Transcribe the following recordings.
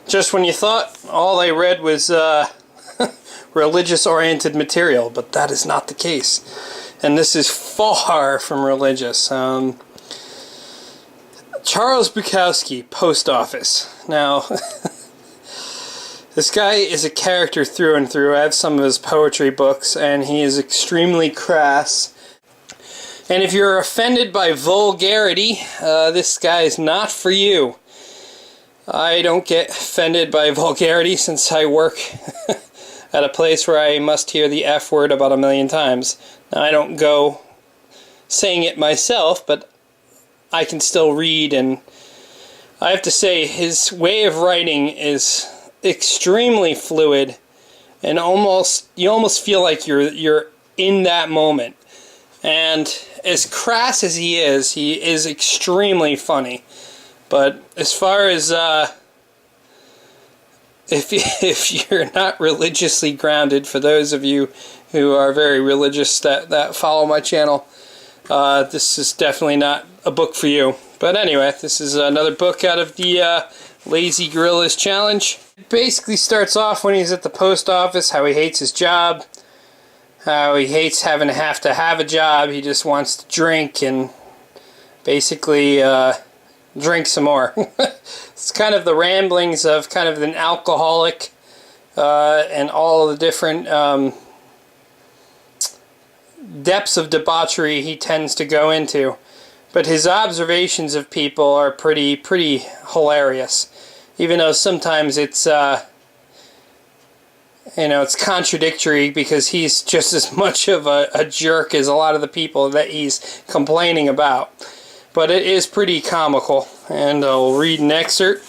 Just when you thought all I read was religious-oriented material, but that is not the case. And this is far from religious. Charles Bukowski, Post Office. Now, this guy is a character through and through. I have some of his poetry books, and he is extremely crass. And if you're offended by vulgarity, this guy is not for you. I don't get offended by vulgarity since I work at a place where I must hear the F word about 1,000,000 times. Now, I don't go saying it myself, but I can still read, and I have to say his way of writing is extremely fluid, and you almost feel like you're in that moment. And as crass as he is extremely funny. But as far as if you're not religiously grounded, for those of you who are very religious that follow my channel, this is definitely not a book for you. But anyway, this is another book out of the LazyGorillaz challenge. It basically starts off when he's at the post office, how he hates his job, how he hates having to have a job. He just wants to drink and basically drink some more. It's kind of the ramblings of kind of an alcoholic and all the different depths of debauchery he tends to go into. But his observations of people are pretty hilarious, even though sometimes it's it's contradictory, because he's just as much of a jerk as a lot of the people that he's complaining about. But it is pretty comical, and I'll read an excerpt.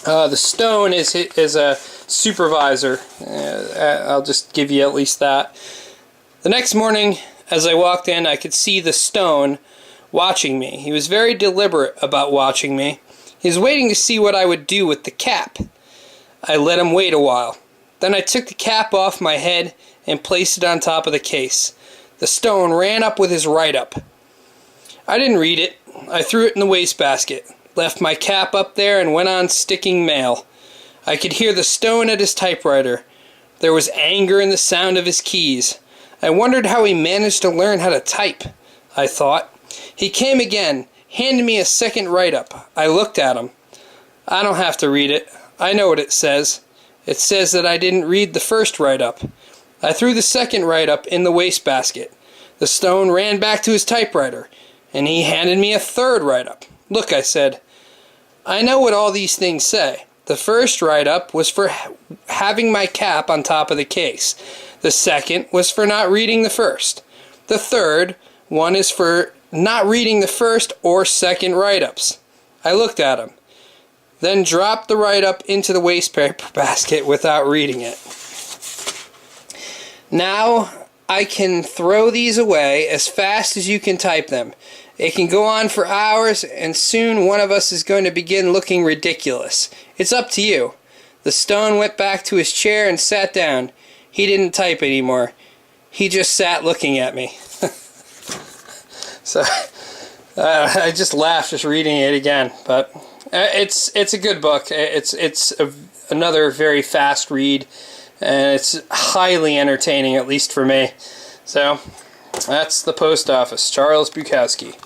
The Stone is a supervisor. I'll just give you at least that. The next morning, as I walked in, I could see the Stone watching me. He was very deliberate about watching me. He was waiting to see what I would do with the cap. I let him wait a while. Then I took the cap off my head and placed it on top of the case. The Stone ran up with his write-up. I didn't read it. I threw it in the wastebasket, left my cap up there, and went on sticking mail. I could hear the Stone at his typewriter. There was anger in the sound of his keys. I wondered how he managed to learn how to type, I thought. He came again, handed me a second write-up. I looked at him. I don't have to read it. I know what it says. It says that I didn't read the first write-up. I threw the second write-up in the wastebasket. The Stone ran back to his typewriter, and he handed me a third write-up. Look, I said, I know what all these things say. The first write-up was for having my cap on top of the case. The second was for not reading the first. The third one is for not reading the first or second write-ups. I looked at him, then dropped the write-up into the wastebasket without reading it. Now I can throw these away as fast as you can type them. It can go on for hours, and soon one of us is going to begin looking ridiculous. It's up to you. The Stone went back to his chair and sat down. He didn't type anymore. He just sat looking at me. So I just laughed just reading it again. But it's a good book. It's another very fast read, and it's highly entertaining, at least for me. So that's The Post Office, Charles Bukowski.